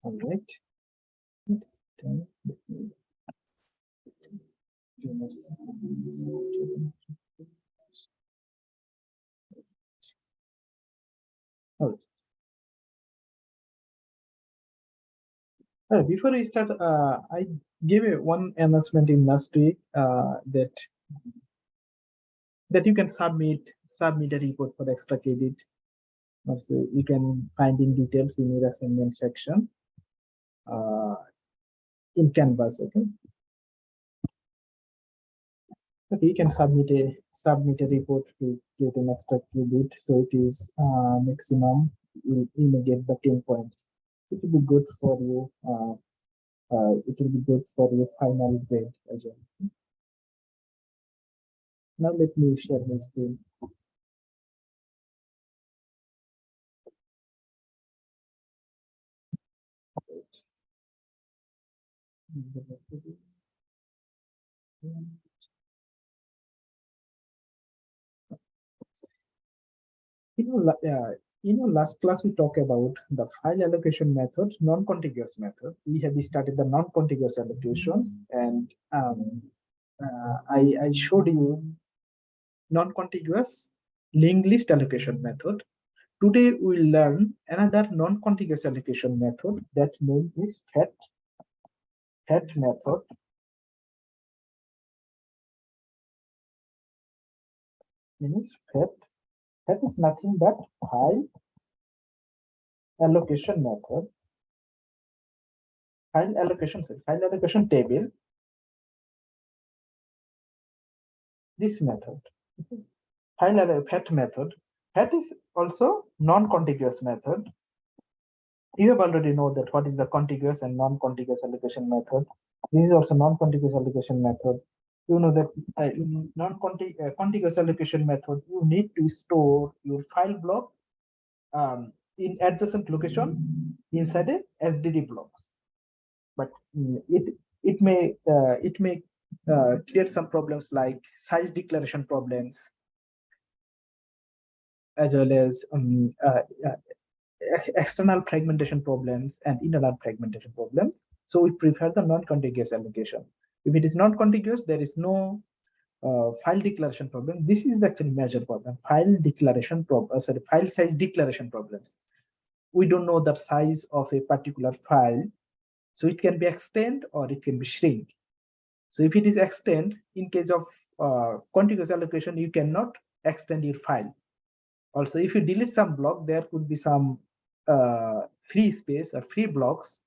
All right. It's 10. All right. Before we start, I gave one announcement in last week that you can submit a report for extra credit. Also, you can find in details in your assignment section in Canvas. Okay. Okay, you can submit a report to get an extra credit. So it is maximum. You may get the 10 points. It will be good for you. It will be good for your final grade as well. Now let me share my screen. Last class we talked about the file allocation method, non-contiguous method. We have started the non-contiguous allocations, and I showed you non-contiguous linked list allocation method. Today we'll learn another non-contiguous allocation method that name is FET method. Means FET. FET is nothing but file allocation method. File allocation table. This method. File FET method. FET is also non-contiguous method. You have already know that what is the contiguous and non-contiguous allocation method. This is also non-contiguous allocation method. You know that in non-contiguous allocation method, you need to store your file block in adjacent location inside a SDD blocks. But it may create some problems like size declaration problems, as well as external fragmentation problems and internal fragmentation problems. So we prefer the non-contiguous allocation. If it is non-contiguous, there is no file declaration problem. This is the actually major problem. File size declaration problems. We don't know the size of a particular file, so it can be extend or it can be shrink. So if it is extend, in case of contiguous allocation, you cannot extend your file. Also, if you delete some block, there could be some free space or free blocks,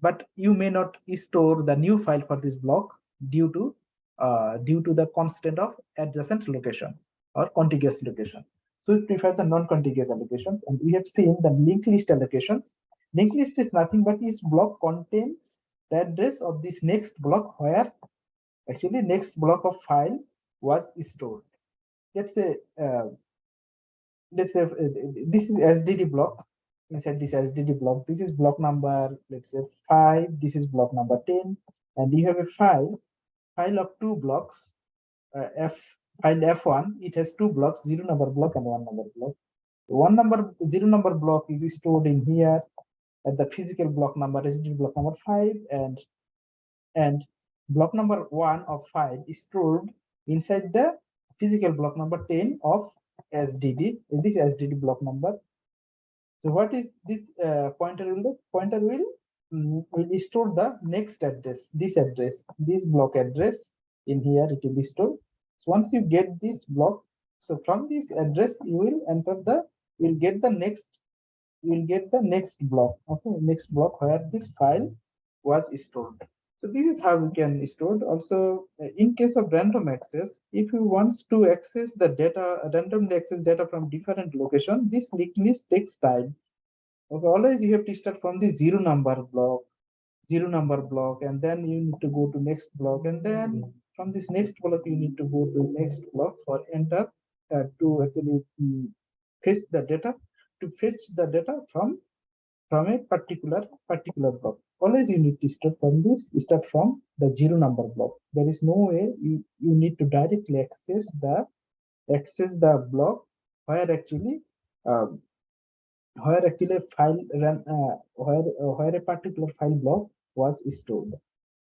but you may not store the new file for this block due to the constraint of adjacent location or contiguous location. So we prefer the non-contiguous allocations, and we have seen the linked list allocations. Linked list is nothing but each block contains the address of this next block where actually next block of file was stored. Let's say this is SDD block. Inside this SDD block, this is block number, let's say 5, this is block number 10, and you have a file of 2 blocks, file F1. It has 2 blocks, 0 number block and 1 number block. 0 number block is stored in here at the physical block number, SDD block number 5, and block number 1 of 5 is stored inside the physical block number 10 of SDD, in this SDD block number. So what is this pointer will do? Pointer will store the next address, this block address in here, it will be stored. So once you get this block, so from this address you will enter you'll get the next block, okay, next block where this file was stored. So this is how we can store. Also, in case of random access, if you want to access the data, randomly access data from different location, this linked list takes time. Okay, always you have to start from the 0 number block, and then you need to go to next block, and then from this next block you need to go to next block for enter to actually fetch the data from a particular block. Always you need to start from the 0 number block. There is no way you need to directly access the block where actually where actually a file run where a particular file block was stored.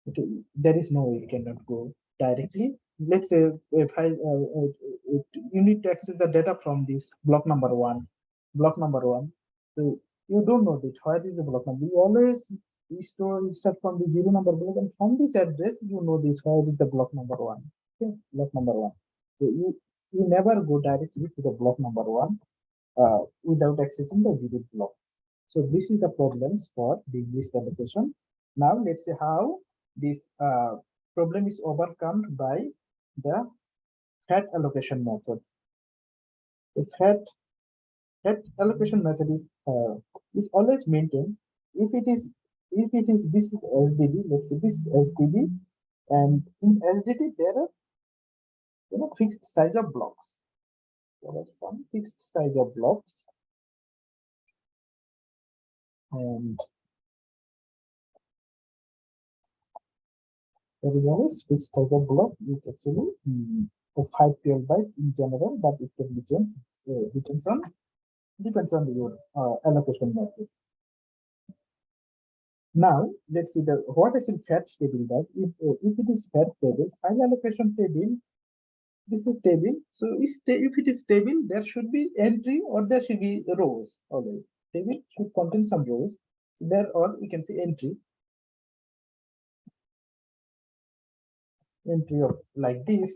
Okay, there is no way you cannot go directly. Let's say a file you need to access the data from this block number one, block number one. So you don't know this. Where is the block number? You always start from the zero number block, and from this address you know this where is the block number one. Okay, block number one. So you never go directly to the block number one without accessing the zero block. So this is the problems for the list allocation. Now let's see how this problem is overcome by the fat allocation method. The fat allocation method is always maintained if it is this is SDD. Let's say this is SDD, and in SDD there are fixed size of blocks. There are some fixed size of blocks, and there is always fixed size of block. It's actually a 512 byte in general, but it can be changed. Depends on your allocation method. Now let's see the what actually fat table does. If it is fat table, file allocation table. This is table. So if it is table, there should be entry or there should be rows always. Table should contain some rows. So there, or we can say entry of like this.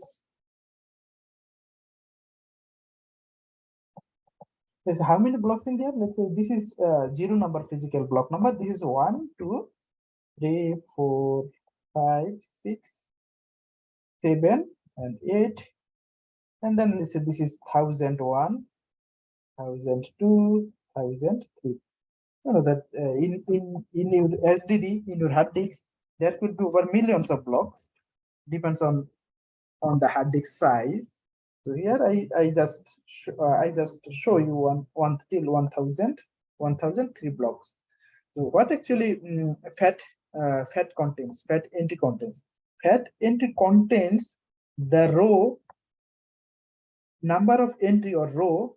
There's how many blocks in there? Let's say this is zero number physical block number. This is 1, 2, 3, 4, 5, 6, 7, and 8. And then let's say this is 1001, 1002, 1003. You know that in your SDD, in your hard disks, there could be over millions of blocks. Depends on the hard disk size. So here I just show you one till 1003 blocks. So what actually fat contains? Fat entry contains. Fat entry contains the row number of entry or row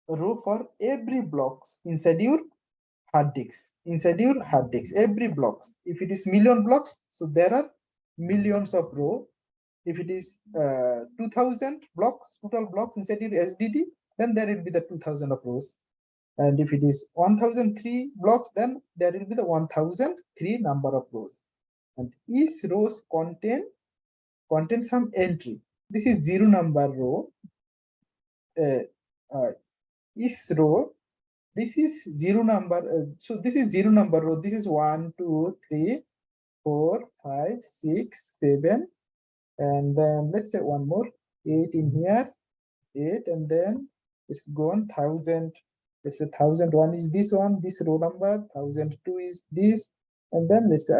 for every blocks inside your hard disks. Inside your hard disks, every blocks. If it is million blocks, so there are millions of row. If it is 2000 blocks, total blocks inside your SDD, then there will be the 2000 of rows. And if it is 1003 blocks, then there will be the 1003 number of rows. And each rows contain some entry. This is zero number row. Each row, this is zero number. So this is zero number row. This is 1, 2, 3, 4, 5, 6, 7, and then let's say one more 8 in here, 8, and then it's gone 1000. Let's say 1001 is this one, this row number. 1002 is this, and then let's say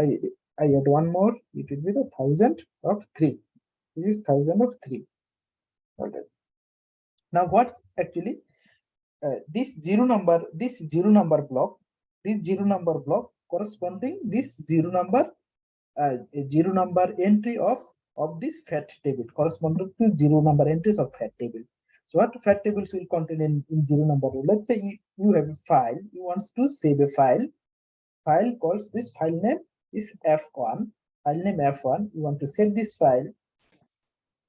I add one more. It will be the 1003. This is 1003. Okay. Now what's actually this zero number block, corresponding this zero number entry of this fat table, corresponding to zero number entries of fat table. So what fat tables will contain in zero number row? Let's say you have a file, you want to save a file calls this file name is f1, file name f1. You want to save this file.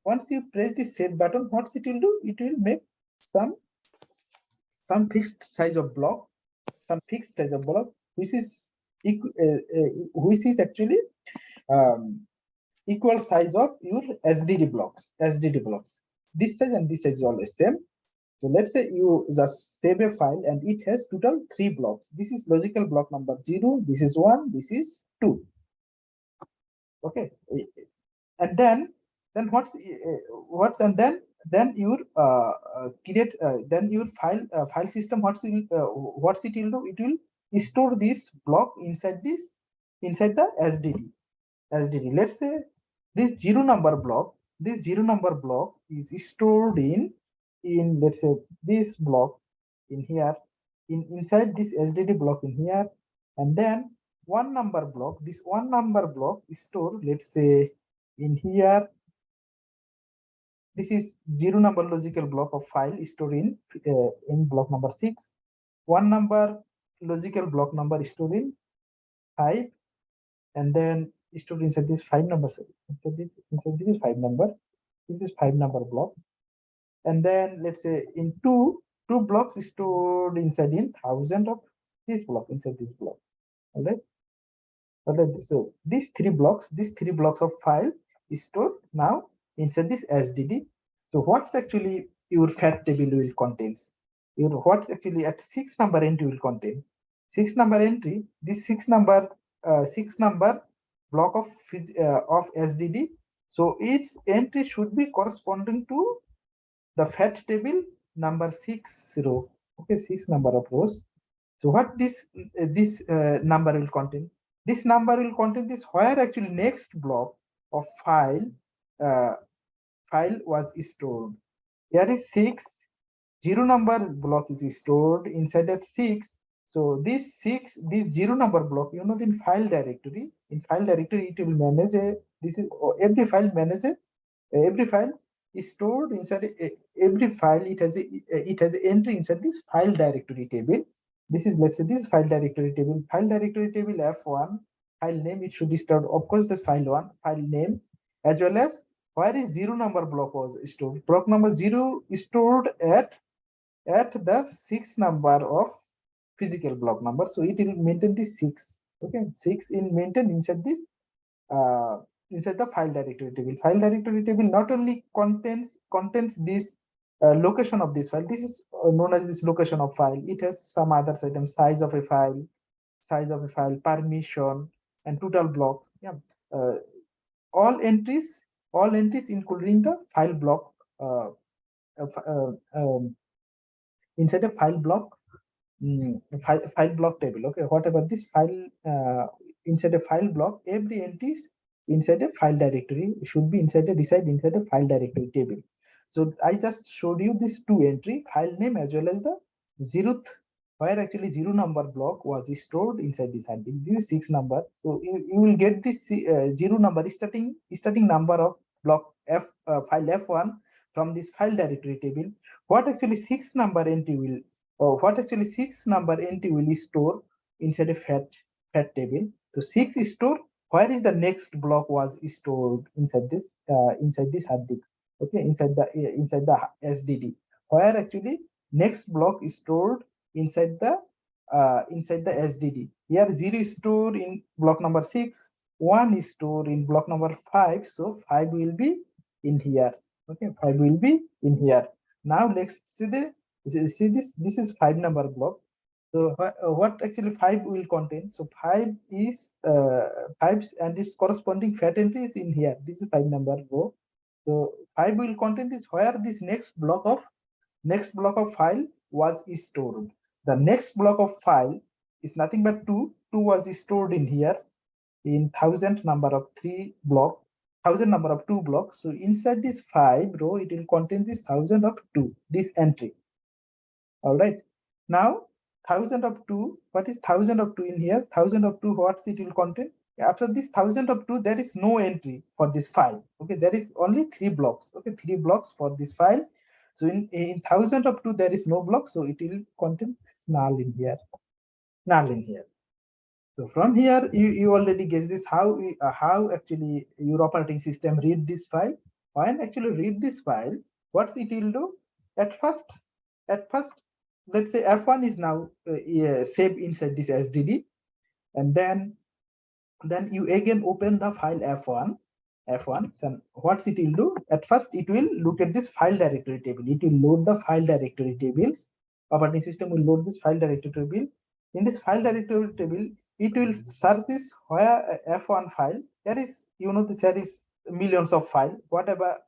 Once you press the save button, what it will do? It will make some fixed size of block, which is actually equal size of your SDD blocks. This size and this size is always same. So let's say you just save a file and it has total 3 blocks. This is logical block number 0. This is 1. This is 2. Okay, and then your create then your file system what's it will do? It will store this block inside the SDD. Let's say this zero number block is stored in let's say this block in here, inside this SDD block in here, and then this one number block is stored, let's say, in here. This is zero number logical block of file stored in block number 6. one number logical block number is stored in 5, and then stored inside this 5 number. Inside this is 5 number. This is 5 number block. And then let's say in two blocks is stored inside in 1,000 of this block inside this block. All right. So these three blocks of file is stored now inside this SDD. So what's actually your fat table will contains? What's actually at 6 number entry will contain? 6 number entry. This 6 number block of SDD. So its entry should be corresponding to the fat table number 6 row. Okay, 6 number of rows. So what this number will contain? This number will contain this where actually next block of uh, file was stored. Here is 6, 0 number block is stored inside that 6. So this 0 number block, in file directory, it will manage every file manager, every file is stored inside every file. It has an entry inside this file directory table. This is, let's say, this file directory table. File directory table F1, file name, it should be stored, of course, the file 1, file name, as well as where is 0 number block was stored. Block number 0 is stored at the 6 number of physical block number. So it will maintain this 6. Okay, 6 in maintain inside this inside the file directory table. File directory table not only contains this location of this file. This is known as this location of file. It has some other items: size of a file, permission, and total blocks. Yeah, uh, all entries, including the file block inside a file block file block table. Okay, whatever this file inside a file block, every entries inside a file directory should be reside inside a file directory table. So I just showed you this two entry, file name as well as the zeroth, where actually 0 number block was stored inside this hard disk. This is 6 number. So you will get this 0 number starting number of block file F1 from this file directory table. What actually 6 number entry will store inside a fat table. So 6 is stored. Where is the next block was stored inside this hard disk? Okay, inside the SDD. Where actually next block is stored inside the SDD. Here 0 is stored in block number 6. 1 is stored in block number 5. So 5 will be in here. Okay, 5 will be in here. Now let's see this is 5 number block. So what actually 5 will contain? So 5 is 5 and its corresponding fat entry is in here. This is 5 number row. So 5 will contain this where this next block of file was stored. The next block of file is nothing but 2. 2 was stored in here in 1000 number of 3 block, 1000 number of 2 blocks. So inside this 5 row, it will contain this 1000 of 2, this entry. All right. Now 1000 of 2, what is 1000 of 2 in here? 1000 of 2, what it will contain? After this 1000 of 2, there is no entry for this file. Okay, there is only 3 blocks. Okay, 3 blocks for this file. So in 1000 of 2, there is no block. So it will contain null in here. Null in here. So from here, you already guess this how actually your operating system read this file. When actually read this file, what it will do? At first, let's say F1 is now saved inside this SDD, and then you again open the file F1. So what it will do? At first, it will look at this file directory table. It will load the file directory tables. Operating system will load this file directory table. In this file directory table, it will search this where F1 file. There is, there is millions of files. Whatever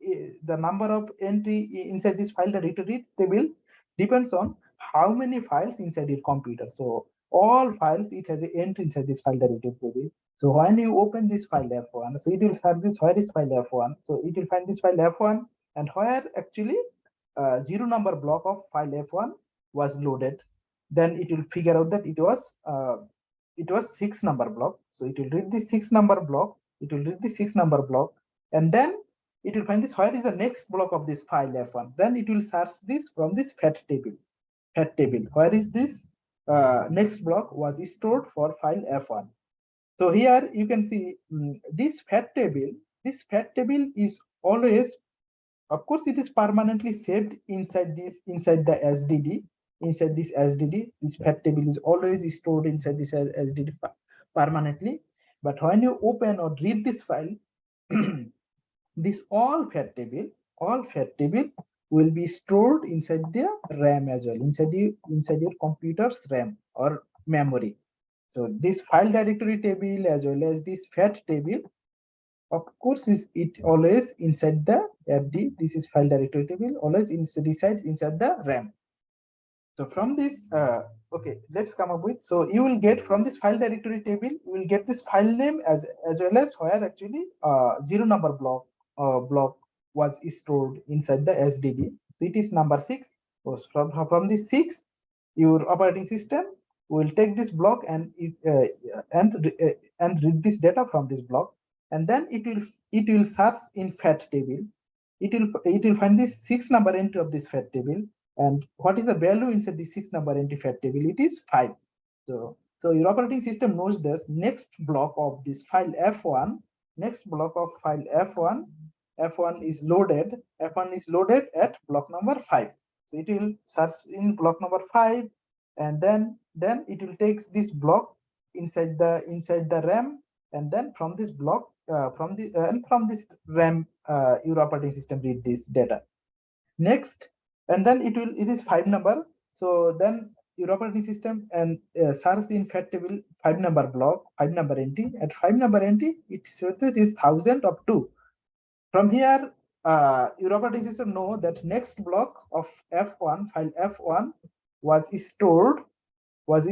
the number of entry inside this file directory table depends on how many files inside your computer. So all files, it has an entry inside this file directory table. So when you open this file F1, so it will search this where is file F1. So it will find this file F1 and where actually 0 number block of file F1 was loaded. Then it will figure out that it was 6 number block. So it will read this 6 number block. And then it will find this where is the next block of this file F1. Then it will search this from this fat table. fat table. Where is this next block was stored for file F1. So here you can see this fat table. This fat table is always, of course, it is permanently saved inside the SDD. Inside this SDD, this fat table is always stored inside this SDD permanently. But when you open or read this file, this all fat table will be stored inside the RAM as well, inside your computer's RAM or memory. So this file directory table as well as this fat table, of course, is it always inside the FD. This is file directory table, always resides inside the RAM. So from this, okay, let's come up with. So you will get from this file directory table, you will get this file name as well as where actually zero number block was stored inside the SDD. So it is number 6. So from this 6, your operating system will take this block and read this data from this block, and then it will search in fat table. It will find this 6 number entry of this fat table. And what is the value inside the 6 number entry fat table? It is 5. So your operating system knows this next block of this file F1, next block of file F1 is loaded. F1 is loaded at block number 5. So it will search in block number 5, and then it will take this block inside the RAM, and then from this block from this RAM, your operating system read this data. Next, and then it is 5 number. So then your operating system and search in fat table 5 number block, 5 number entry. At 5 number entry, it shows that is 1000 of 2. From here, your operating system know that next block of F1 file F1 was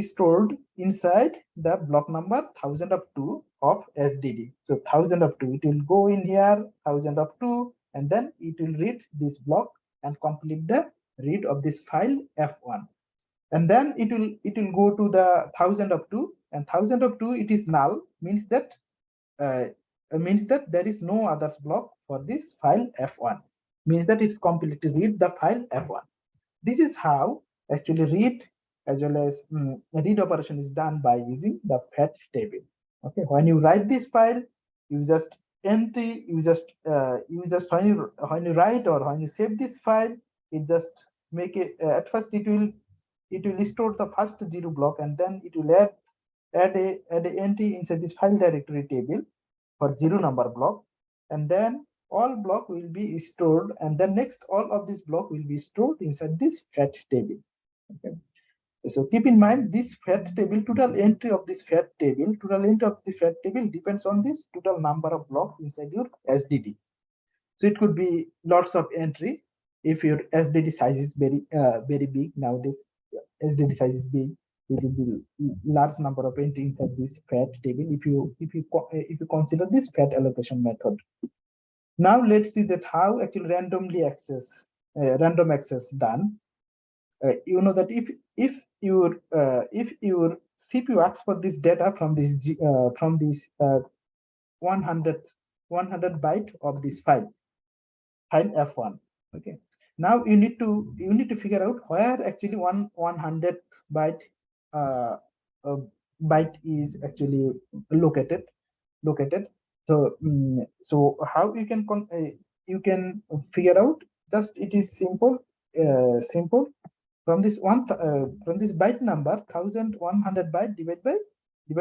stored inside the block number 1000 of 2 of SDD. So 1000 of 2, it will go in here 1000 of 2, and then it will read this block and complete the read of this file F1. And then it will go to the 1000 of 2, and 1000 of 2, it is null, means that there is no others block for this file F1, means that it's completely read the file F1. This is how actually read as well as read operation is done by using the fat table. Okay, when you write this file, you just when you write or when you save this file, it just make it at first it will store the first 0 block, and then it will add a entry inside this file directory table for 0 number block, and then all block will be stored, and then next all of this block will be stored inside this fat table. Okay. So keep in mind this fat table, total entry of this fat table depends on this total number of blocks inside your SDD. So it could be lots of entry if your SDD size is very big. Nowadays SDD size is big, it will be large number of entry inside this fat table if you consider this fat allocation method. Now let's see that how actually random access done. You know that if your CPU asks for this data from this 100 byte of this file F1. Okay. Now you need to figure out where actually 100 byte byte is actually located. So how you can figure out? Just it is simple. From this byte number 1100 byte divide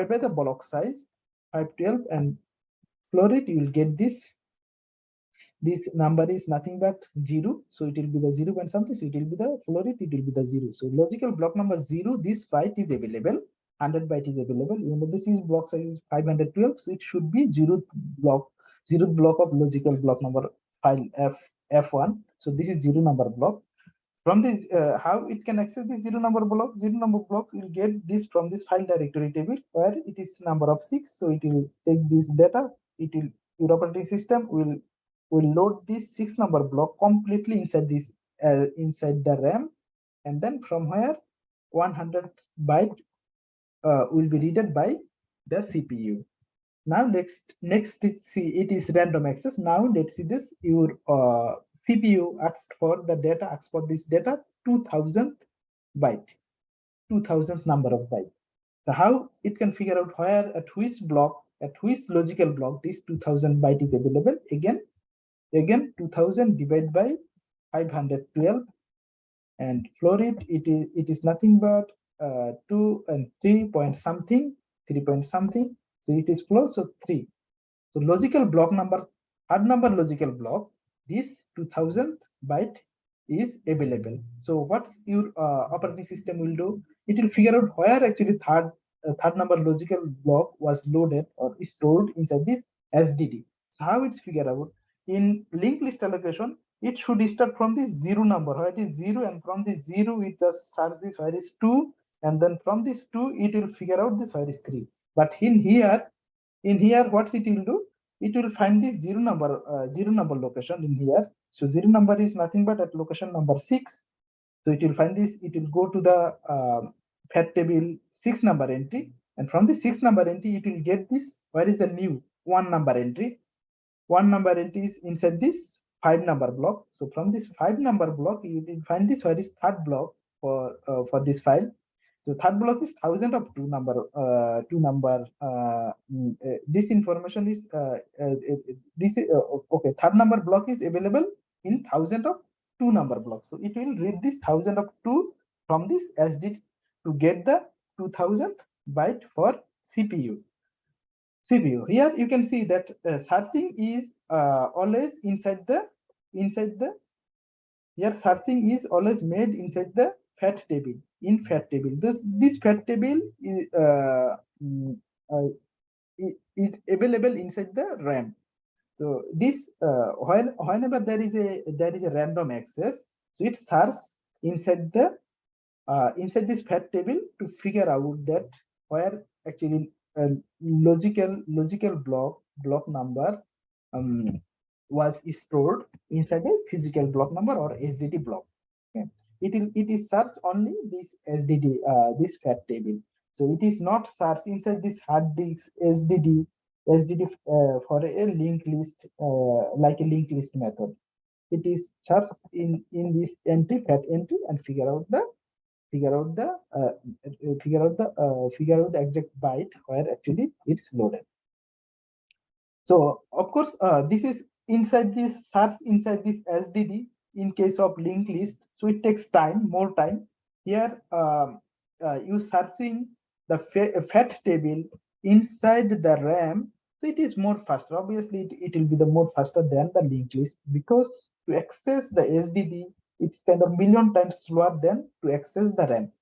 by the block size 512 and flow rate, you will get this number is nothing but 0. So it will be the 0 point something. So it will be the flow rate, it will be the 0. So logical block number 0, this byte is available, 100 byte is available. Even though this is block size is 512, so it should be 0th block of logical block number file F1. So this is 0 number block. From this, how it can access the 0 number block? 0 number blocks will get this from this file directory table where it is number of 6. So it will take this data. Your operating system will load this 6 number block completely inside this inside the RAM, and then from where 100 byte will be read by the CPU. Now next see it is random access. Now let's see this. Your CPU asked for the data, asked for this data 2000 byte, 2000th number of byte. So how it can figure out where, at which block, at which logical block this 2000 byte is available? Again 2000 divided by 512, and floor it is nothing but 2 and 3 point something, 3 point something. So it is floor, so 3. So logical block number, third number logical block, this 2000th byte is available. So what your operating system will do? It will figure out where actually third number logical block was loaded or stored inside this SDD. So how it's figured out? In linked list allocation, it should start from the zero number, where it is zero, and from the zero it just search this where is two, and then from this two it will figure out this where is three. But in here what it will do? It will find this zero number location in here. So zero number is nothing but at location number 6. So it will find this, it will go to the fat table 6 number entry, and from the 6 number entry it will get this, where is the new 1 number entry. 1 number entry is inside this 5 number block. So from this 5 number block you will find this, where is third block for this file. So third block is 1000 of two number. This information is this okay. Third number block is available in 1000 of two number blocks. So it will read this 1000 of two from this SD to get the 2000 byte for CPU. Here you can see that searching is always inside the here searching is always made inside the fat table, in fat table. This fat table mm, uh, is available inside the RAM. So this whenever there is a random access, so it searches inside this fat table to figure out that where actually logical block number was stored inside a physical block number or SDD block. Okay. It is search only this SDD, this fat table. So it is not search inside this hard disk SDD for a linked list, like a linked list method. It is search in this entry, fat entry, and figure out the exact byte where actually it's loaded. So of course, this is inside this search inside this SDD in case of linked list. So it takes more time. Here, you searching the fat table inside the RAM. So it is more faster. Obviously, it will be the more faster than the linked list, because to access the SDD, it's kind of million times slower than to access the RAM.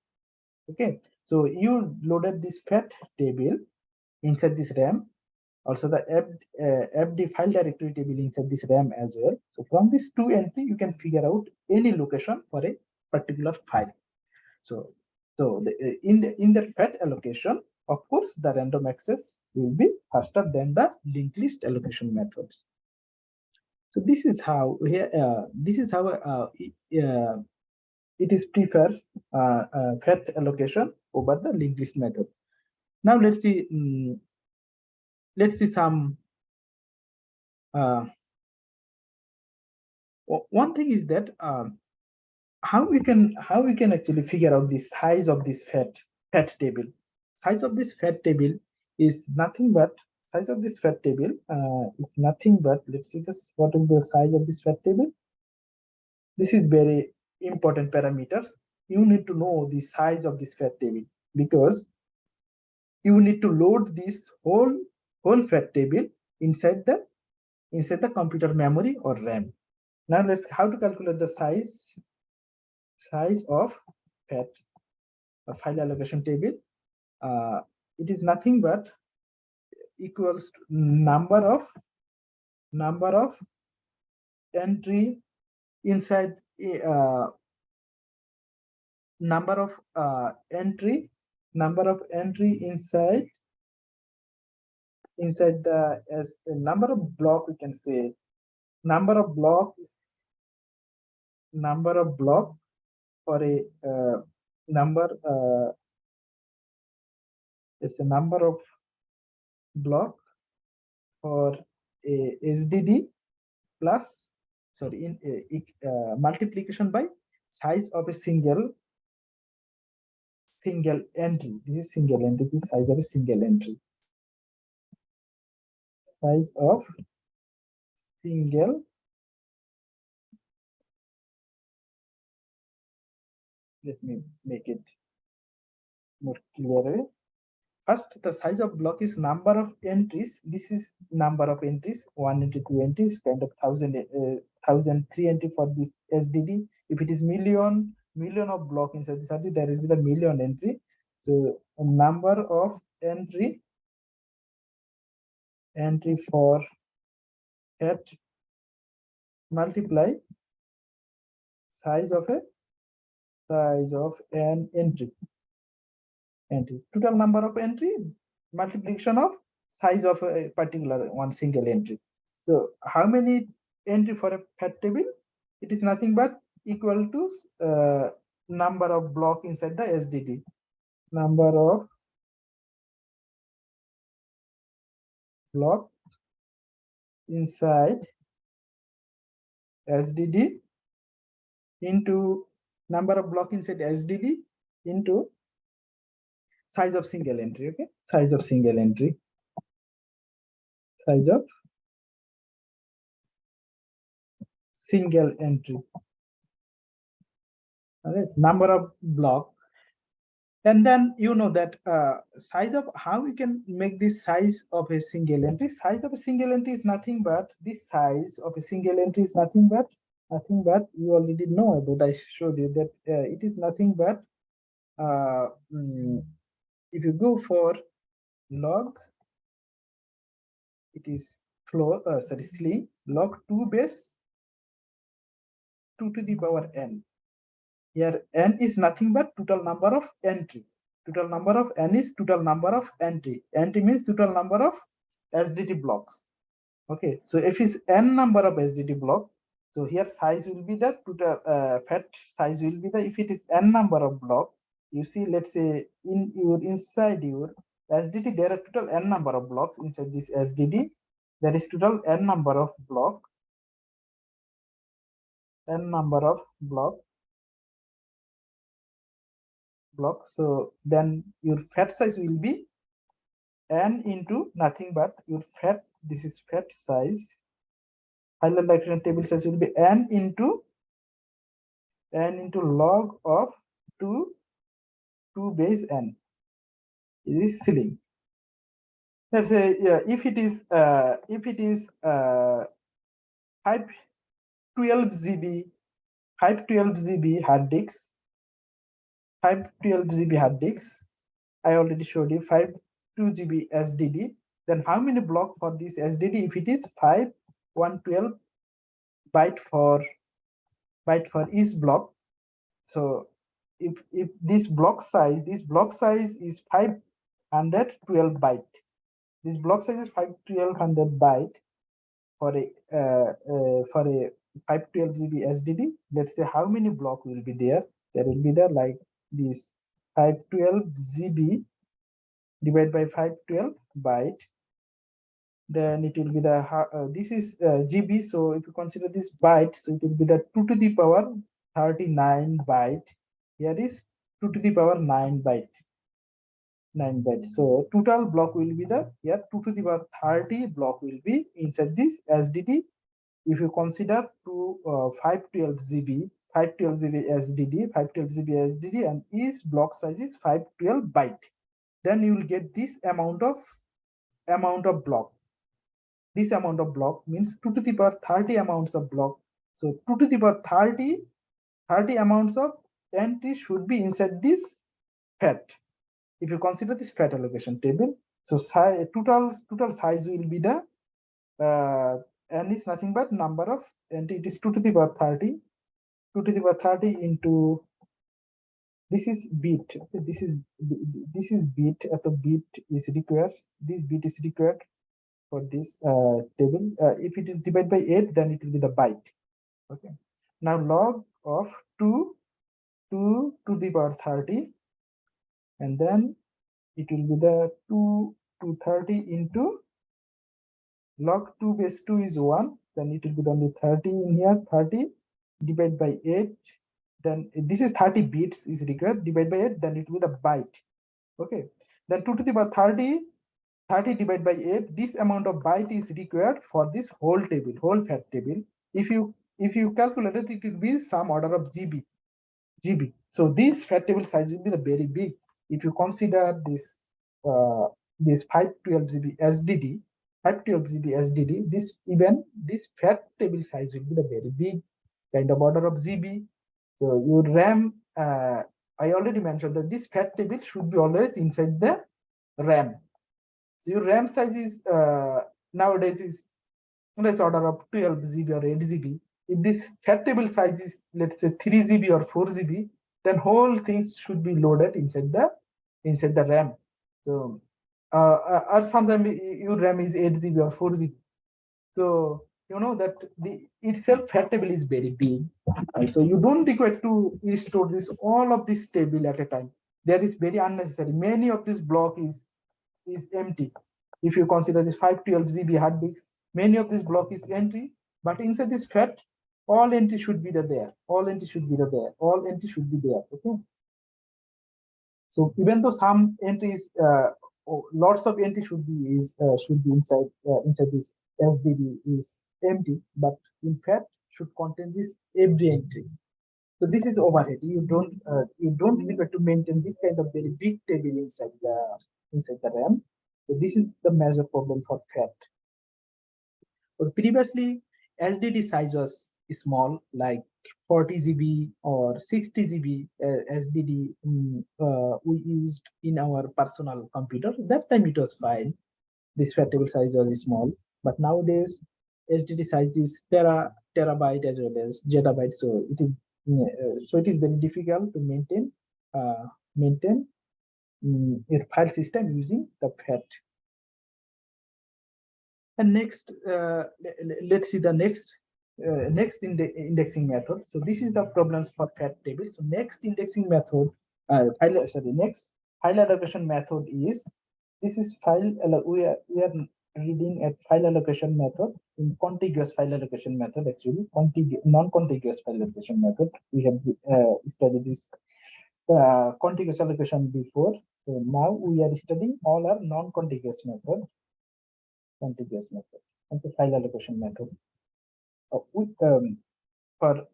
Okay, so you loaded this fat table inside this RAM, also the fd file directory table inside this RAM as well. So from this two entry, you can figure out any location for a particular file. So in the fat allocation, of course, the random access will be faster than the linked list allocation methods. So this is how it is prefer fat allocation over the linked list method. Now let's see some one thing is that how we can actually figure out the size of this fat table. Size of this fat table is nothing but it's nothing but, let's see this, what is the size of this fat table. This is very important parameters. You need to know the size of this fat table, because you need to load this whole fat table inside the computer memory or RAM. Now let's how to calculate the size of fat file allocation table. It is nothing but equals to number of entry inside number of entry inside the as a number of block, we can say number of block for a number it's a number of block for a SDD plus multiplication by size of a single single entry. This is single entry, the size of a single entry. Size of single, let me make it more clear. First, the size of block is number of entries. This is number of entries, 1 into 2 entries, kind of 1003 entry for this SDD. If it is million of block inside this SDD, there will be the million entry. So a number of entry for at multiply size of an entry. Total number of entry multiplication of size of a particular one single entry. So how many entry for a fat table? It is nothing but equal to number of block inside the SDD. Number of block inside SDD into number of block inside SDD into size of single entry. Okay, size of single entry. Size of single entry. All right, number of block. And then you know that size of how we can make this size of a single entry. Size of a single entry is nothing but this size of a single entry is nothing but you already know about. I showed you that it is nothing but if you go for log, it is floor sling log 2 base 2 to the power n. Here n is nothing but total number of entry. Total number of n is total number of entry. Entry means total number of SDD blocks. Okay, so if it's n number of SDD block, so here size will be the total fat size will be the, if it is n number of block, you see, let's say inside your SDD there are total n number of blocks inside this SDD. There is total n number of block, n number of block. So then your fat size will be n into nothing but your fat, this is fat size, final nitrogen table size will be n into log of 2 base n. It is ceiling. Let's say if it is 512 GB hard disk, 512 GB hard disk, I already showed you 52 GB SDD. Then how many block for this SDD? If it is 112 byte for each block, so if this block size is 512 byte. This block size is 512 byte for a 512 GB SDD. Let's say how many block will be there? There will be there like this 512 GB divided by 512 byte. Then it will be the this is GB. So if you consider this byte, so it will be the 2 to the power 39 byte. Here is 2 to the power 9 byte. 9 bytes. So total block will be the here 2 to the power 30 block will be inside this SDD. If you consider 512 GB, 512 GB SDD, 512 GB SDD, and each block size is 512 byte, then you will get this amount of block. This amount of block means 2 to the power 30 amounts of block. So 2 to the power 30 amounts of entry should be inside this fat. If you consider this fat allocation table, so total size will be the n is nothing but number of, and it is 2 to the power 30. 2 to the power 30 into this is bit. This is bit. The bit is required. This bit is required for this table. If it is divided by 8, then it will be the byte. Okay. Now log of 2 to the power 30, and then it will be the 2 to 30 into log 2 base 2 is 1, then it will be only 30 in here, 30 divided by 8, then this is 30 bits is required, divide by 8, then it will be the byte. Okay, then 2 to the power 30 divided by 8, this amount of byte is required for this whole table, whole fat table. If you calculate it, it will be some order of GB. So this fat table size will be the very big. If you consider this 512 GB SDD, 512 GB SDD, this fat table size will be the very big kind of order of GB. So your RAM, I already mentioned that this fat table should be always inside the RAM. So your RAM size is nowadays is let's order of 12 GB or 8 GB. If this fat table size is, let's say, 3 GB or 4 GB, then whole things should be loaded inside the RAM. So or sometimes your RAM is 8 GB or 4 GB. So you know that the itself fat table is very big. So you don't require to restore this all of this table at a time. That is very unnecessary. Many of this block is empty. If you consider this 512 GB hard disks, many of this block is empty, but inside this fat, all entry should be there. All entry should be there. All entry should be there. Okay. So even though some entries, lots of entry should be inside this SDD is empty, but in fact should contain this every entry. So this is overhead. You don't need to maintain this kind of very big table inside the RAM. So this is the major problem for FAT. But previously, SDD size was small, like 40 GB or 60 GB SDD we used in our personal computer. That time it was fine. This FAT table size was small, but nowadays SDD size is terabyte as well as zettabyte. So it is very difficult to maintain your file system using the FAT. And next, let's see the next indexing method. So this is the problems for fat table. So next indexing method, next file allocation method is we are reading a file allocation method in contiguous file allocation method. Actually, non-contiguous file allocation method. We have studied this contiguous allocation before. So now we are studying all our non-contiguous method. Contiguous method and the file allocation method. For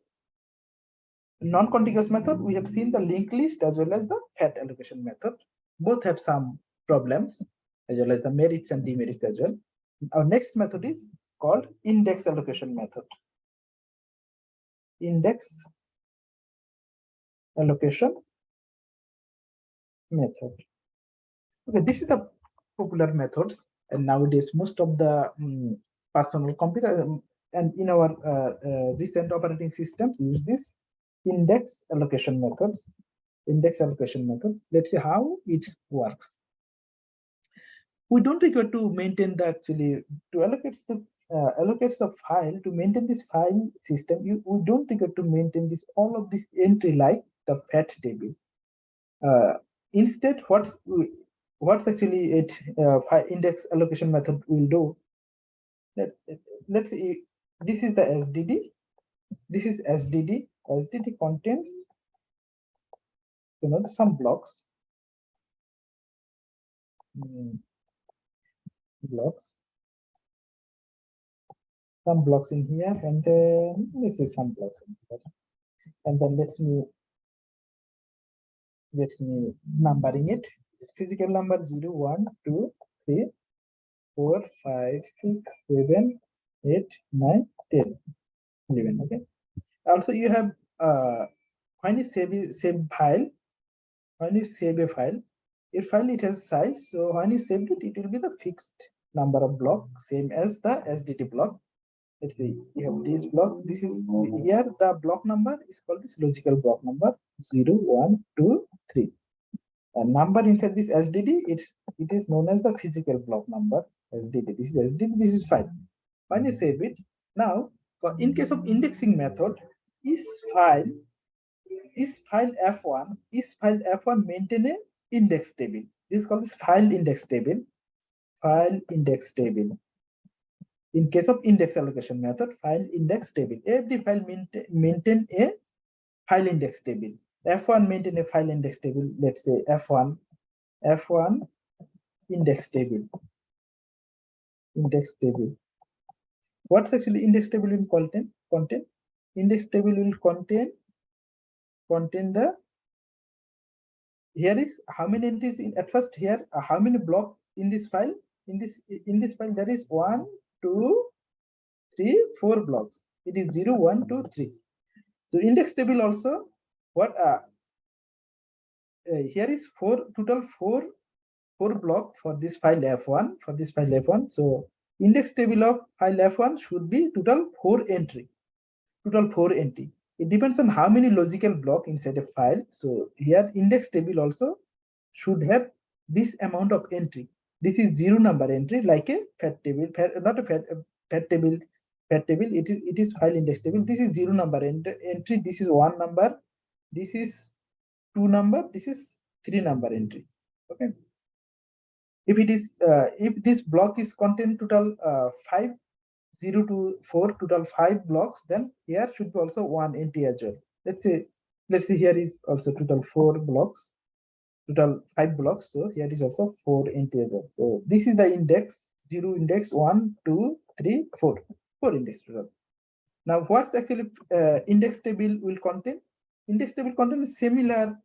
non-contiguous method, we have seen the linked list as well as the fat allocation method. Both have some problems as well as the merits and demerits as well. Our next method is called index allocation method. Index allocation method. Okay, this is the popular methods, and nowadays most of the personal computer and in our recent operating systems use this index allocation methods. Index allocation method. Let's see how it works. We don't require to maintain the allocates the file to maintain this file system. We don't require to maintain this all of this entry like the fat table. Instead, what's actually it index allocation method will do. Let's see. This is the SDD. This is SDD. SDD contains some blocks. Some blocks in here, and then this is some blocks in here. And then let's me numbering it. This physical number 0, 1, 2, 3, 4, 5, 6, 7, 8, 9, 10, 11. Okay. Also, you have when you save file, when you save a file, if file it has size, so when you save it, it will be the fixed number of block, same as the SDD block. Let's see, you have this block. This is here the block number is called this logical block number 0, 1, 2, 3. A number inside this SDD, it is known as the physical block number SDD. This is SDD. This is file. When you save it, now in case of indexing method, is file F1 maintain a index table. This is called this file index table. File index table. In case of index allocation method, file index table. Every file maintain a file index table. F1 maintain a file index table. Let's say F1 index table. Index table. What's actually index table will contain? Index table will contain the, here is how many entries in at first here, how many blocks in this file. In this file there is 1 2 3 4 blocks. It is 0 1 2 3. So index table also, what here is total four block for this file F1. So index table of file F1 should be total 4 entry. It depends on how many logical block inside a file. So here index table also should have this amount of entry. This is 0 number entry, like a fat table, not a fat table. It is file index table. This is 0 number entry. This is 1 number. This is 2 number. This is 3 number entry. Okay. If it is if this block is contain total 5 0 to 4 total 5 blocks, then here should be also 1 entry as well. Let's say here is also total 4 blocks, total 5 blocks. So here is also 4 entry as well. So this is the index 0 index 1 2 3 4 index total. Now what's actually index table will contain? Index table contains similar,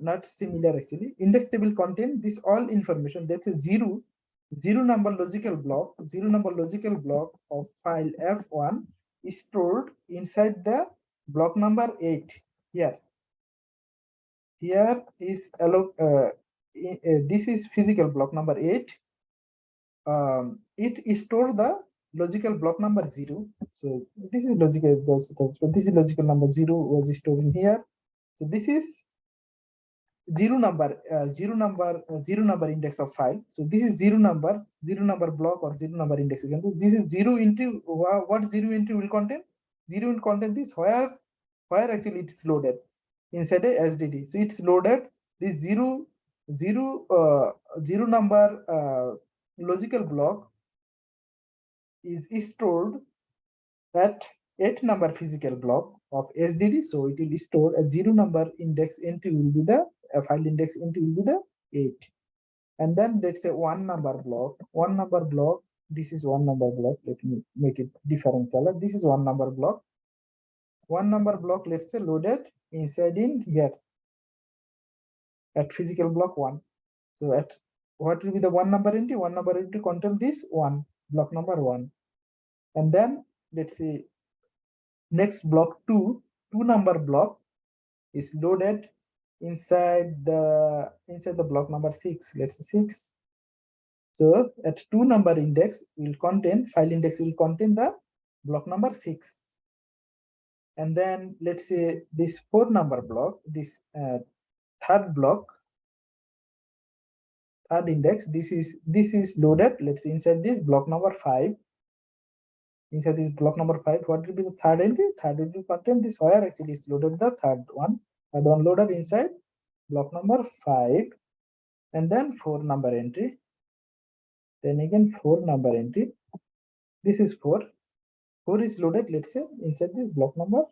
not similar actually. Index table contain this all information. That's a zero number logical block of file F1 is stored inside the block number 8. Here is this is physical block number 8. It is stored the logical block number 0. So this is logical. This is logical number 0 was stored in here. So this is 0 number index of file. So this is 0 number block or 0 number index. This is 0 into what 0 into will contain? 0 will contain this where actually it is loaded inside a SDD. So it's loaded this 0 number logical block is stored at 8 number physical block of SDD. So it will store a 0 number index entry will be the file index entry will be the 8. And then let's say 1 number block. This is 1 number block. Let me make it different color. This is 1 number block. 1 number block, let's say loaded inside in here at physical block 1. So at what will be the 1 number entry? 1 number entry contain this 1 block number 1. And then let's say next block 2 number block is loaded inside the block number 6. Let's say 6. So at 2 number index will contain file index will contain the block number 6. And then let's say this 4 number block, this third block, third index, this is loaded. Let's say inside this block number 5. Inside this block number 5, what will be the third entry? Third entry contain this where actually is loaded the third one loaded inside block number 5, and then 4 number entry. Then again 4 number entry. This is 4. 4 is loaded, let's say, inside this block number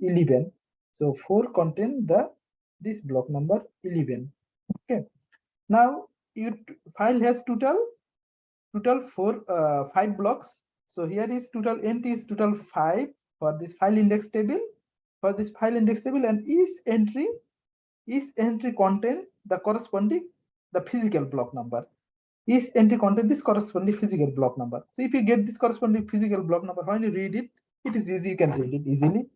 11. So 4 contain this block number 11. Okay. Now your file has total 5 blocks. So here is total entry is total 5 for this file index table. And each entry contain the corresponding the physical block number. Each entry contain this corresponding physical block number. So if you get this corresponding physical block number, when you read it, it is easy. You can read it easily.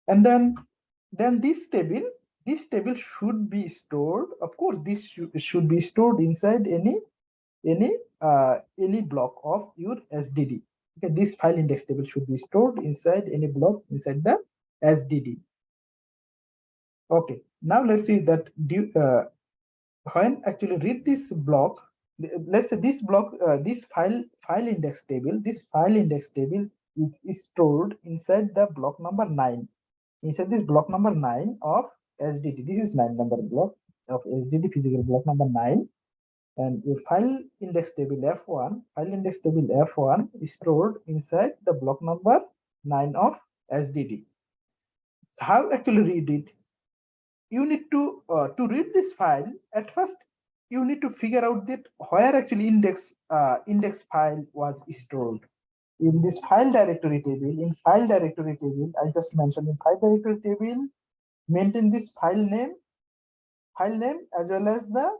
And then this table should be stored. Of course, this should be stored inside any block of your SDD. Okay, this file index table should be stored inside any block inside the SDD. Okay, now let's see that when actually read this block, let's say this block, this file index table, is stored inside the block number 9. Inside this block number 9 of SDD. This is 9 number block of SDD, physical block number 9. And your file index table F1 is stored inside the block number 9 of SDD. So how actually read it? You need to read this file. At first, you need to figure out that where actually index file was stored. In this file directory table, I just mentioned in file directory table, maintain this file name as well as the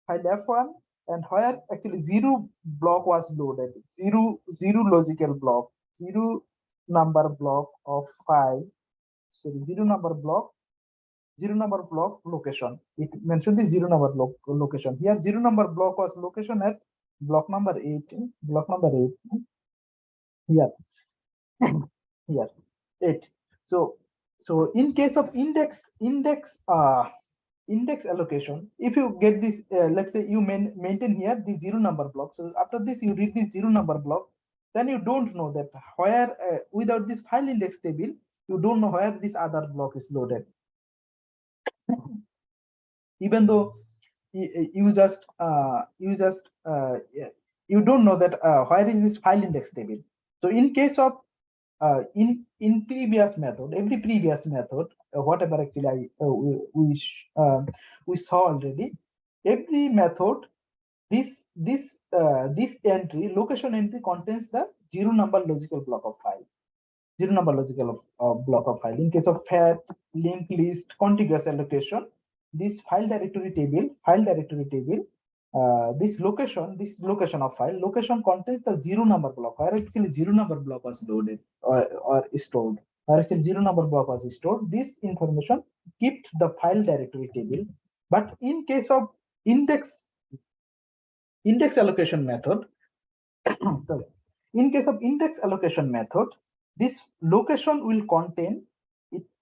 file f1, and where actually zero block was loaded, zero logical block, zero number block of file, sorry, zero number block location. It mentioned the zero number block location. Here, zero number block was location at block number 18, block number 8. Here, here, 8. So in case of index allocation, if you get this, let's say you maintain here the zero number block. So after this, you read the zero number block, then you don't know that where without this file index table, you don't know where this other block is loaded. Even though you don't know that where is this file index table. So in case of in previous method, every previous method, whatever actually we saw already, every method, this entry, location entry, contains the zero number logical block of file. Zero number logical block of file. In case of fat, linked list, contiguous allocation, this file directory table, this location of file, location contains the zero number block, where actually zero number block was loaded or stored, where actually zero number block was stored. This information kept the file directory table. But in case of index allocation method, sorry, in case of index allocation method, this location will contain,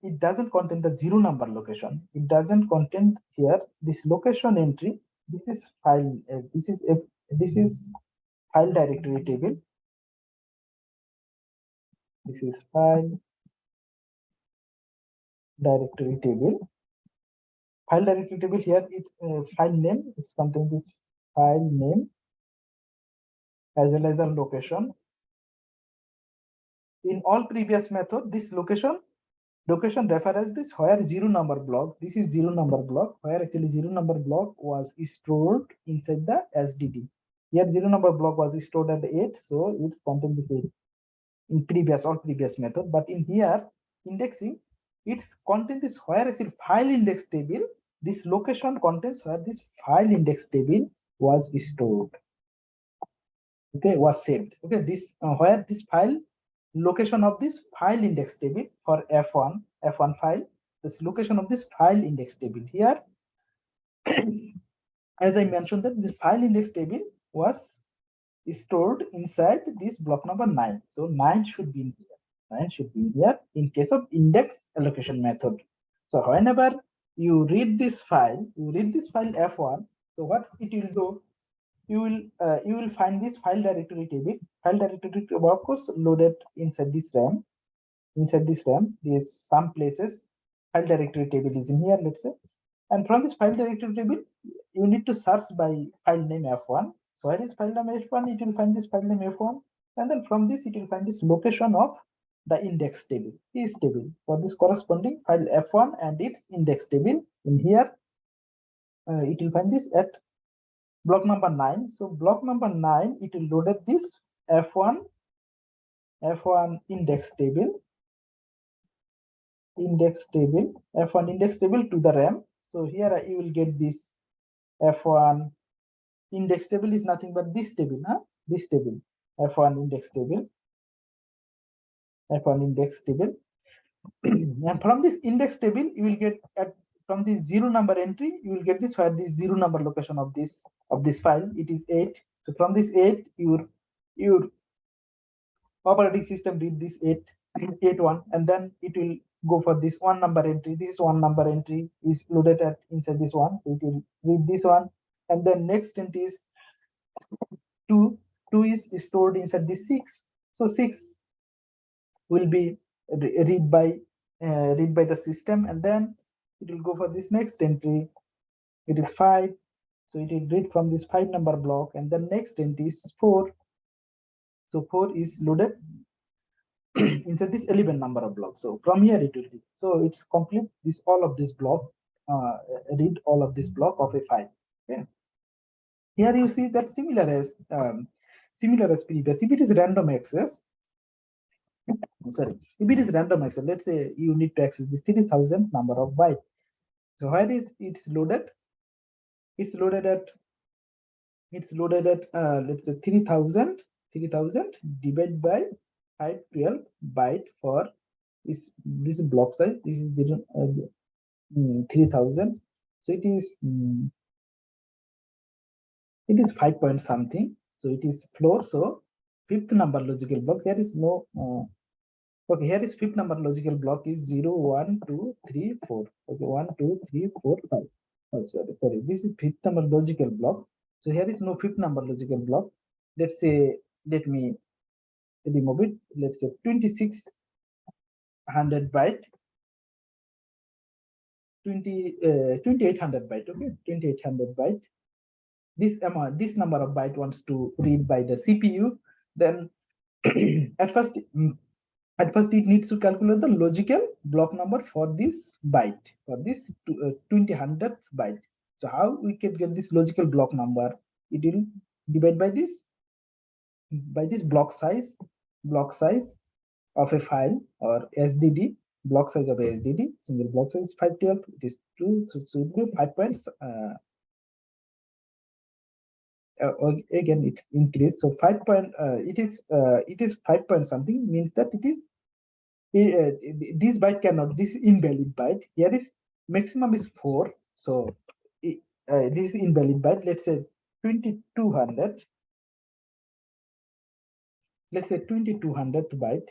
it doesn't contain the zero number location. It doesn't contain here this location entry. This is file. This is file directory table. This is file directory table. File directory table here. It's file name. It's contain this file name as well as the location. In all previous method, this location refers this where zero number block. This is zero number block, where actually zero number block was stored inside the SDD. Here zero number block was stored at 8, so it's contain this 8 in all previous method. But in here indexing, it's contain this where actually file index table. This location contains where this file index table was stored. Okay, was saved. Okay, this where this file location of this file index table for f1 file, this location of this file index table here. As I mentioned, that this file index table was stored inside this block number 9. So 9 should be in here. 9 should be in here in case of index allocation method. So whenever you read this file, f1, so what it will do, you will find this file directory table. File directory table, of course, loaded inside this RAM. There's some places file directory table is in here, let's say. And from this file directory table, you need to search by file name f1. So where is file name f1? It will find this file name f1, and then from this it will find this location of the index table, is table for this corresponding file f1 and its index table. In here, it will find this at block number 9. So block number 9, it will loaded this f1 index table, f1 index table to the RAM. So here you will get this f1 index table is nothing but this table, this table, f1 index table, and from this index table you will get from this zero number entry, you will get this where this zero number location of this file, it is 8. So from this 8, your operating system read this 8.1, and then it will go for this one number entry. This is one number entry is loaded inside this one. So it will read this one, and then next entry is 2. 2 is stored inside this 6. So 6 will be read by the system, and then it will go for this next entry. It is 5. So it will read from this 5 number block, and the next entry is 4. So 4 is loaded inside this 11 number of blocks. So from here it will be, so it's complete this all of this block, read all of this block of a file. Okay. Here you see that similar as previous. If it is random access, sorry, if it is random access, let's say you need to access this 3000 number of byte. So where is it's loaded? It's loaded at let's say 3000 divided by 512 byte for this block size. This is the 3000. So it is 5 point something. So it is floor. So fifth number logical block. There is no okay. Here is fifth number logical block is 0, 1, 2, 3, 4. Okay, 1, 2, 3, 4, 5. Oh, sorry. This is fifth number logical block. So here is no fifth number logical block. Let's say, let me remove it. Let's say 2600 byte, 2800 byte. Okay, 2800 byte. This number of byte wants to read by the CPU. Then at first it needs to calculate the logical block number for this byte, for this 20th byte. So how we can get this logical block number? It will divide by this block size of a file, or SDD. Block size of a SDD, single block size is 512. It is 2, so it should be 5 points. Again, it's increased. So 5 point. It is 5 point something, means that it is this byte cannot. This invalid byte. Here is maximum is 4. So this is invalid byte. Let's say 2200. Let's say 2200 byte.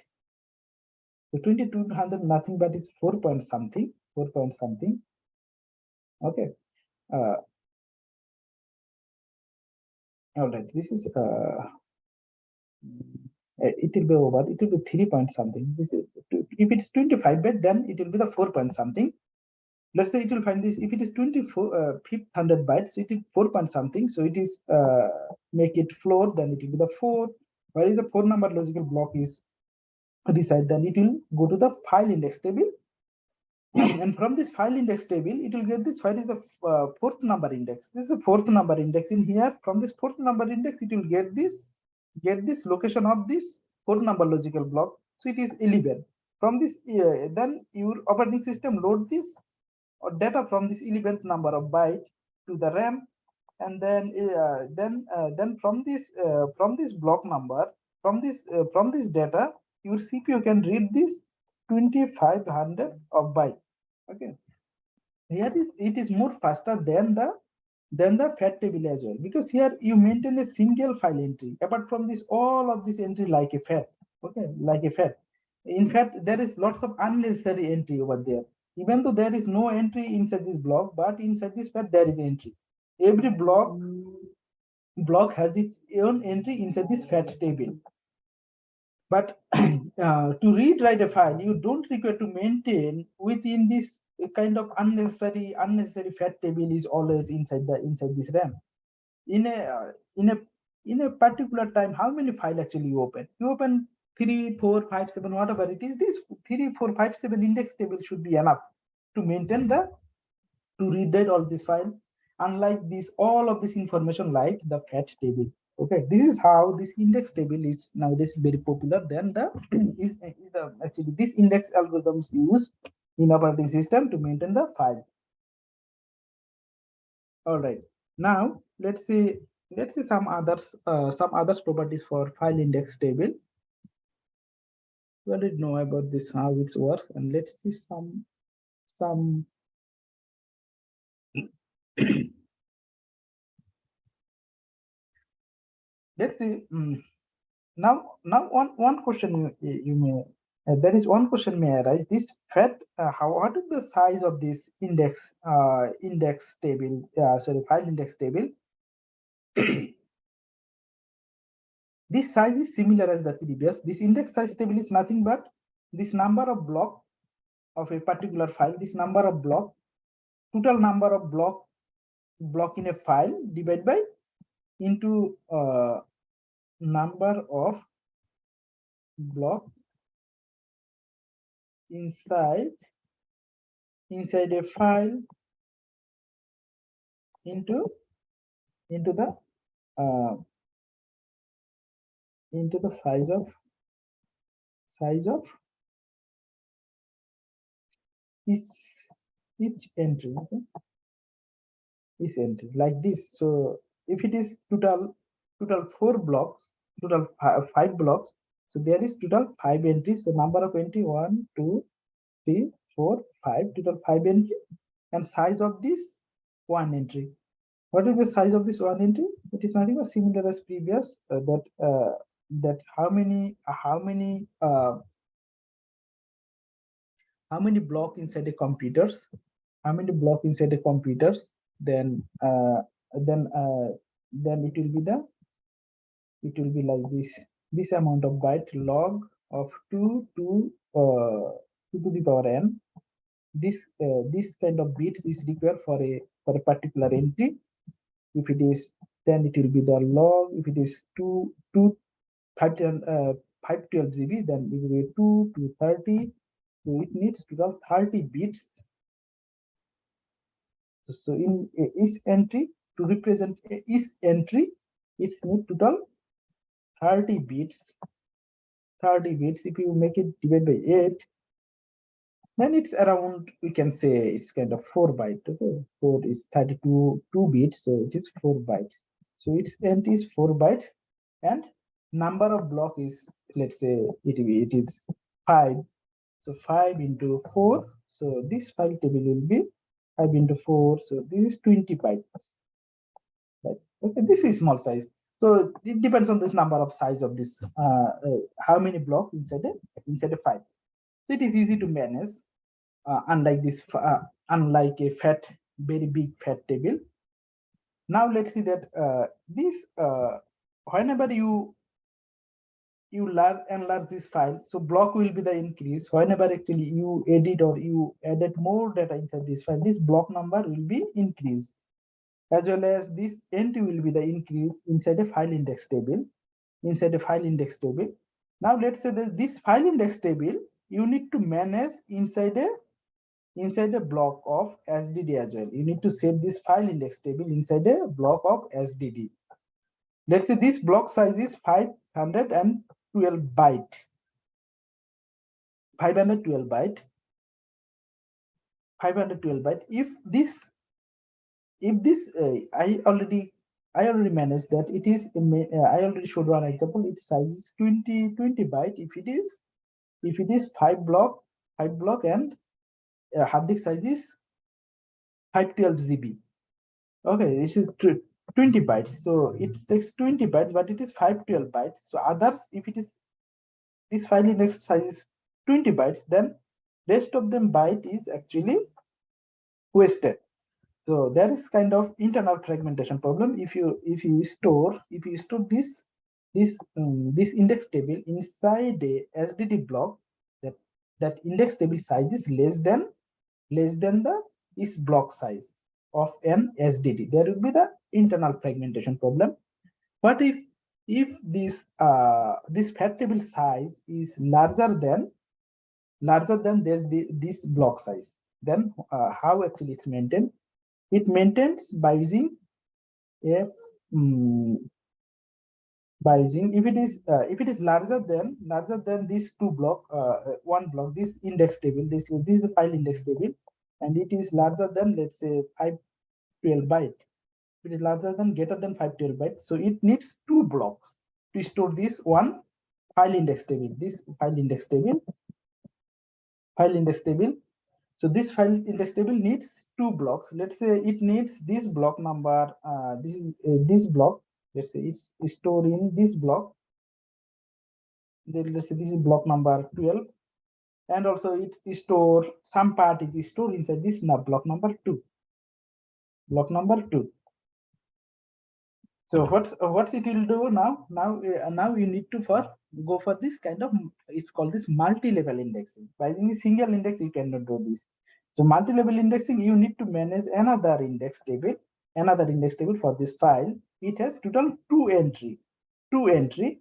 So 2200 nothing but it's 4 point something. 4 point something. Okay. All right. This is it will be over. It will be 3 point something. This is, if it is 25 byte, then it will be the 4 point something. Let's say it will find this. If it is 500 bytes, so it is 4 point something. So it is make it floor, then it will be the 4. Where is the 4 number logical block is reside, then it will go to the file index table. And from this file index table, it will get this. What is the fourth number index? This is the fourth number index in here. From this fourth number index, it will get this location of this 4 number logical block. So it is 11. From this, then your operating system load this or data from this 11th number of byte to the RAM, and then from this block number, from this data, your CPU can read this 2500 of byte. Okay, here it is more faster than the fat table as well, because here you maintain a single file entry. Apart from this, all of this entry like a fat. Okay, like a fat. In fact, there is lots of unnecessary entry over there. Even though there is no entry inside this block, but inside this fat there is entry. Every block has its own entry inside this fat table. But to read-write a file, you don't require to maintain within this kind of unnecessary fat table is always inside this RAM. In a particular time, how many file actually you open? You open 3, 4, 5, 7, whatever it is. This 3, 4, 5, 7 index table should be enough to maintain to read all this file. Unlike this, all of this information like the fat table. Okay, this is how this index table is nowadays very popular. Then actually this index algorithms used in operating system to maintain the file. All right, now let's see some others properties for file index table. We already know about this, how it works, and let's see some let's see. Now one question you may there is one question may arise. This fat, what is the size of this index table? Sorry, file index table. This size is similar as the previous. This index size table is nothing but this number of block of a particular file. This number of block, total number of block in a file divided by into number of block inside a file into the uh, size of each entry. Okay? Each entry like this. So if it is total 4 blocks, total 5 blocks, so there is total 5 entries. So number of entry 1, 2, 3, 4, 5, total 5 entry, and size of this 1 entry. What is the size of this 1 entry? It is nothing but similar as previous. That how many block inside the computers? How many block inside the computers? Then then it will be like this amount of byte log of 2 to the power n. This kind of bits is required for a particular entry. If it is, then it will be the log. If it is 512 GB, then it will be 2 to 30. So it needs total 30 bits. So in each entry, to represent each entry, it needs total 30 bits. 30 bits. If you make it divided by 8, then it's around, we can say it's kind of 4 bytes. Okay? 4 is 32 2 bits, so it is 4 bytes. So its entry is 4 bytes, and number of block is, let's say it is 5. So 5 into 4. So this file table will be 5 into 4. So this is 20 bytes. Right? Okay, this is small size. So it depends on this number of size of this, how many blocks inside a file. So it is easy to manage, unlike a very big fat table. Now let's see that whenever you enlarge this file, so block will be the increase. Whenever actually you edit or you added more data inside this file, this block number will be increased, as well as this entry will be the increase inside a file index table. Now let's say that this file index table you need to manage inside a block of SDD as well. You need to set this file index table inside a block of SDD. Let's say this block size is 512 byte. 512 byte. If this I already managed that. It is I already showed one example. Its size is 20 byte. If it is 5 block and hard disk size is 512 GB. Okay, this is 20 bytes. So it takes 20 bytes, but it is 512 bytes. So others, if it is this file index size is 20 bytes, then rest of them byte is actually wasted. So there is kind of internal fragmentation problem. If you store this index table inside a SDD block, that index table size is less than this block size of an SDD. There will be the internal fragmentation problem. But if this fat table size is larger than this block size, then how actually it's maintained? It maintains by using if it is larger than these one block, this index table, this is the file index table, and it is larger than, let's say, 512 byte. It is greater than 512 bytes. So it needs 2 blocks to store this one file index table. So this file index table needs 2 blocks. Let's say it needs this block number. This block. Let's say it's stored in this block. Then let's say this is block number 12, and also it's stored, some part is stored inside this block number 2. So what's it will do now? Now you need to go for this kind of, it's called this multi-level indexing. By using a single index, you cannot do this. So multi-level indexing, you need to manage another index table for this file. It has total 2 entry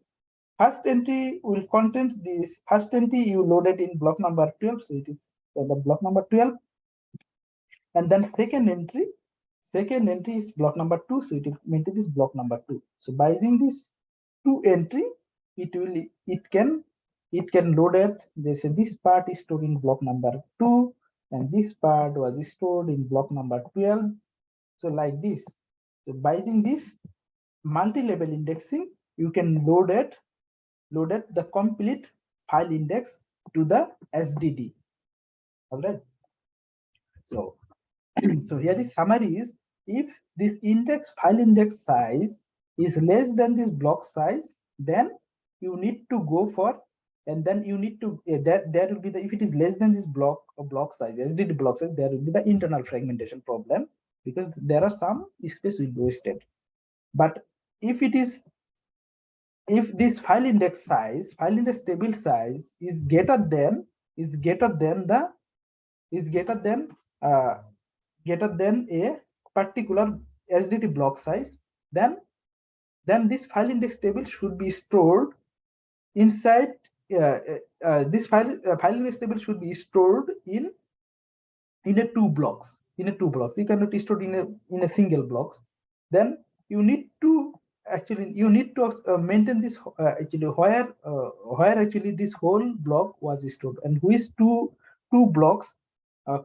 First entry will contain this. First entry you loaded in block number 12, so it is the block number 12. And then second entry is block number 2, so it will maintain this block number 2. So by using this 2 entry, it can load it. They say this part is stored in block number 2, and this part was stored in block number 12. So like this. So by using this multi-level indexing, you can load it the complete file index to the SDD. All right. So so here the summary is, if this file index size is less than this block size, then you need to go for, and then you need to there will be the, if it is less than this block size, SDD block size, there will be the internal fragmentation problem, because there are some space will be wasted. But if this file index table size is greater than a particular SDD block size, then this file index table should be stored inside this file index table should be stored in a two blocks. You cannot store in a single blocks. Then you need to maintain this actually where actually this whole block was stored, and which two blocks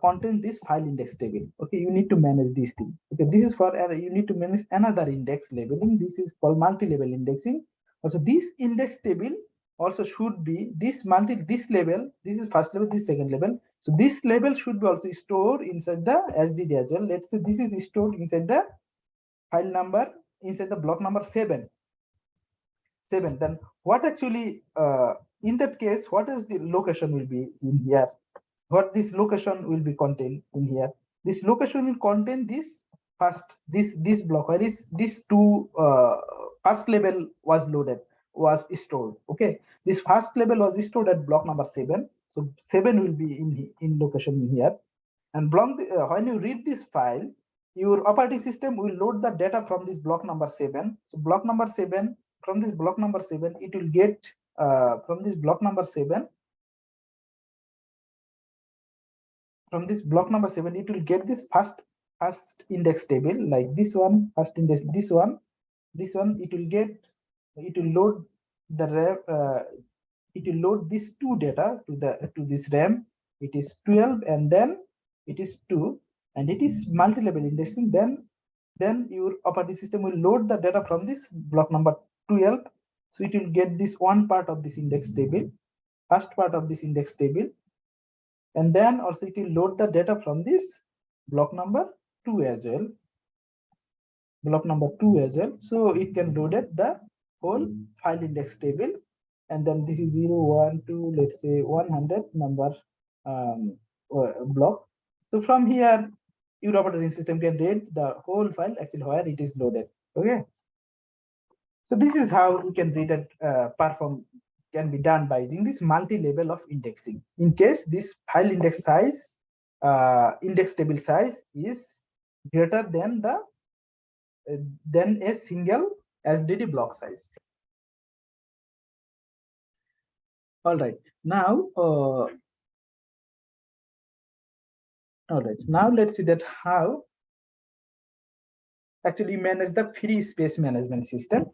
contain this file index table. Okay, you need to manage this thing. Okay, this is for you need to manage another index labeling. This is called multi-level indexing. Also, this index table also should be this level. This is first level, this second level. So this level should be also stored inside the SDD as well. Let's say this is stored inside the file number, inside the block number 7. Then what actually in that case, what is the location will be in here? What this location will be contained in here? This location will contain this this block, where is this two first level was stored. Okay, this first level was stored at block number 7. So 7 will be in location here. And when you read this file, your operating system will load the data from this block number 7. So block number 7, from this block number 7, it will get from this block number 7. From this block number 7, it will get this first index table, like this one, first index, this one. It will load this two data to this RAM. It is 12, and then it is 2, and it is multi-level indexing. Then your operating system will load the data from this block number 12. So it will get this one part of this index table, first part of this index table, and then also it will load the data from this block number 2 as well. So it can load it the whole file index table, and then this is 0, 1, 2, let's say 100 number block. So from here, your operating system can read the whole file actually where it is loaded. Okay. So this is how we can read it can be done by using this multi-level of indexing. In case this file index size, index table size is greater than a single SDD block size. All right. Now, let's see that how actually manage the free space management system.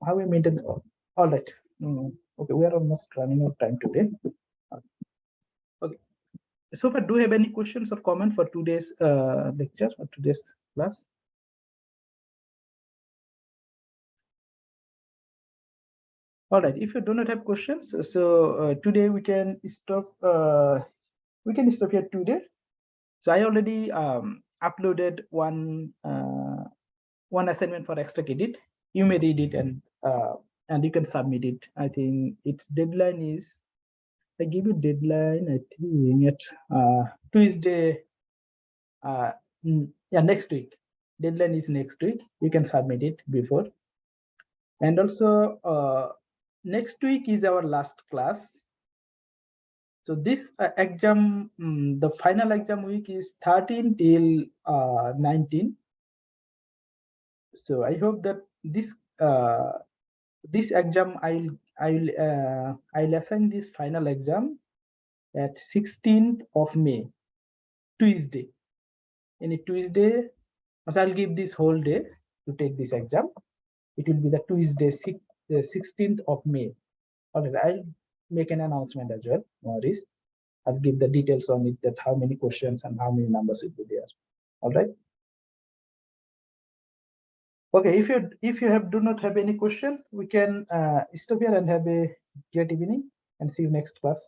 How we maintain. All right. Okay, we are almost running out of time today. Okay. So far, do you have any questions or comment for today's lecture or today's class? All right. If you do not have questions, so today we can stop. Here today. So I already uploaded one assignment for extra credit. You may read it and you can submit it. I think its deadline is. I give you deadline. I think at Tuesday. Next week. Deadline is next week. You can submit it before. And also next week is our last class. So this exam, the final exam week is 13 till 19. So I hope that this this exam I'll assign this final exam at 16th of May, Tuesday. Any Tuesday, so I'll give this whole day to take this exam. It will be the Tuesday, 16th of May. All right, I'll make an announcement as well. No worries. I'll give the details on it, that how many questions and how many numbers will be there. All right. Okay, if you do not have any question, we can stop here and have a great evening and see you next class.